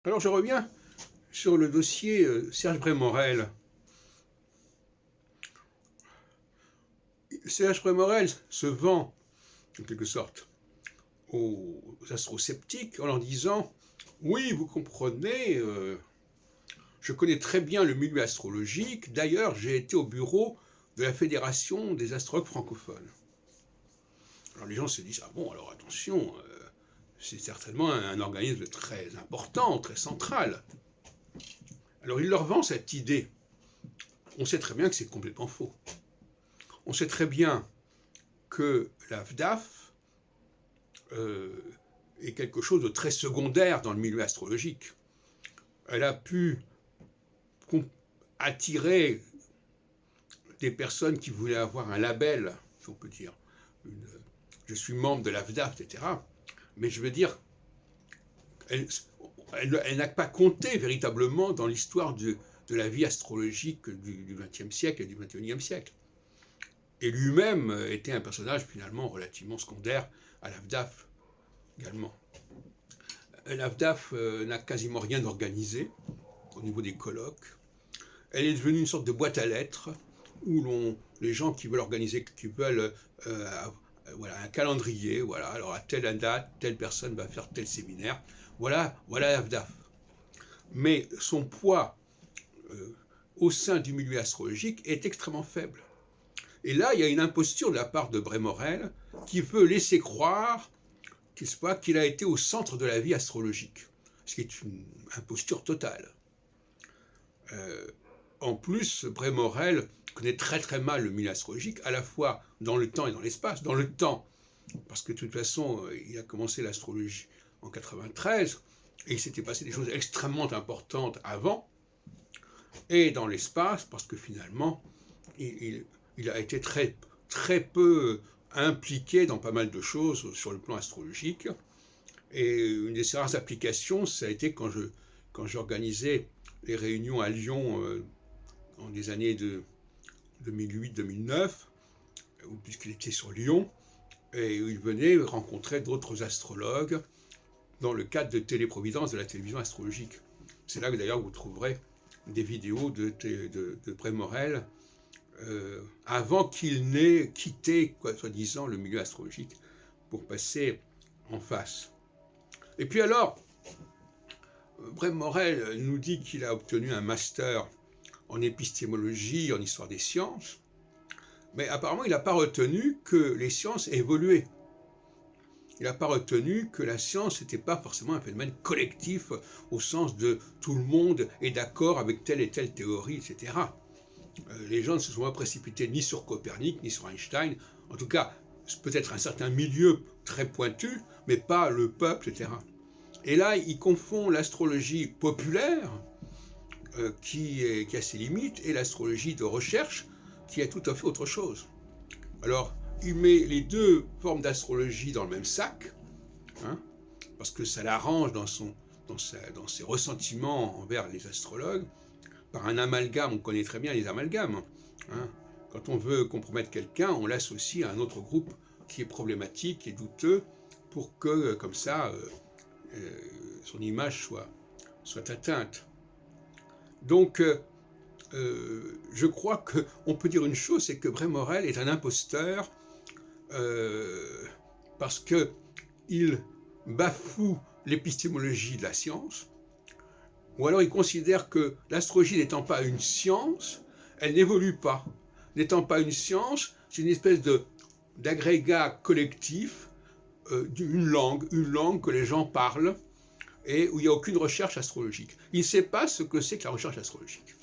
Alors je reviens sur le dossier Serge Brémorel. Serge Brémorel se vend, en quelque sorte, aux astrosceptiques en leur disant « Oui, vous comprenez, je connais très bien le milieu astrologique, d'ailleurs j'ai été au bureau de la Fédération des astrologues francophones. » Alors les gens se disent « Ah bon, alors attention, c'est certainement un organisme très important, très central. » Alors il leur vend cette idée. On sait très bien que c'est complètement faux. On sait très bien que la FDAF est quelque chose de très secondaire dans le milieu astrologique. Elle a pu attirer des personnes qui voulaient avoir un label, si on peut dire, je suis membre de la FDAF, etc. Mais je veux dire, elle n'a pas compté véritablement dans l'histoire de la vie astrologique du XXe siècle et du XXIe siècle. Et lui-même était un personnage finalement relativement secondaire à la FDAF également. La FDAF n'a quasiment rien organisé au niveau des colloques. Elle est devenue une sorte de boîte à lettres où les gens qui veulent organiser, qui veulent voilà, un calendrier, voilà, alors à telle date, telle personne va faire tel séminaire, voilà la FDAF. Mais son poids au sein du milieu astrologique est extrêmement faible. Et là, il y a une imposture de la part de Brémorel qui veut laisser croire qu'il a été au centre de la vie astrologique, ce qui est une imposture totale. En plus, Brémorel connaît très très mal le milieu astrologique, à la fois dans le temps et dans l'espace. Dans le temps, parce que de toute façon, il a commencé l'astrologie en 93, et il s'était passé des choses extrêmement importantes avant, et dans l'espace, parce que finalement, il a été très, très peu impliqué dans pas mal de choses sur le plan astrologique. Et une des rares applications, ça a été quand j'organisais les réunions à Lyon dans les années de 2008-2009, puisqu'il était sur Lyon, et il venait rencontrer d'autres astrologues dans le cadre de Téléprovidence de la télévision astrologique. C'est là que d'ailleurs vous trouverez des vidéos de Brémorel avant qu'il n'ait quitté, soi-disant, le milieu astrologique pour passer en face. Et puis alors, Brémorel nous dit qu'il a obtenu un master en épistémologie, en histoire des sciences, mais apparemment il n'a pas retenu que les sciences évoluaient. Il n'a pas retenu que la science n'était pas forcément un phénomène collectif au sens de tout le monde est d'accord avec telle et telle théorie, etc. Les gens ne se sont pas précipités ni sur Copernic, ni sur Einstein, en tout cas peut-être un certain milieu très pointu, mais pas le peuple, etc. Et là, il confond l'astrologie populaire, qui a ses limites, et l'astrologie de recherche, qui est tout à fait autre chose. Alors, il met les deux formes d'astrologie dans le même sac, hein, parce que ça l'arrange dans ses ressentiments envers les astrologues. Par un amalgame, on connaît très bien les amalgames. Hein. Quand on veut compromettre quelqu'un, on l'associe à un autre groupe qui est problématique, qui est douteux, pour que, comme ça, son image soit atteinte. Donc, je crois qu'on peut dire une chose, c'est que Brémorel est un imposteur parce qu'il bafoue l'épistémologie de la science, ou alors il considère que l'astrologie n'étant pas une science, elle n'évolue pas. N'étant pas une science, c'est une espèce d'agrégat collectif d'une langue que les gens parlent, et où il n'y a aucune recherche astrologique. Il ne sait pas ce que c'est que la recherche astrologique.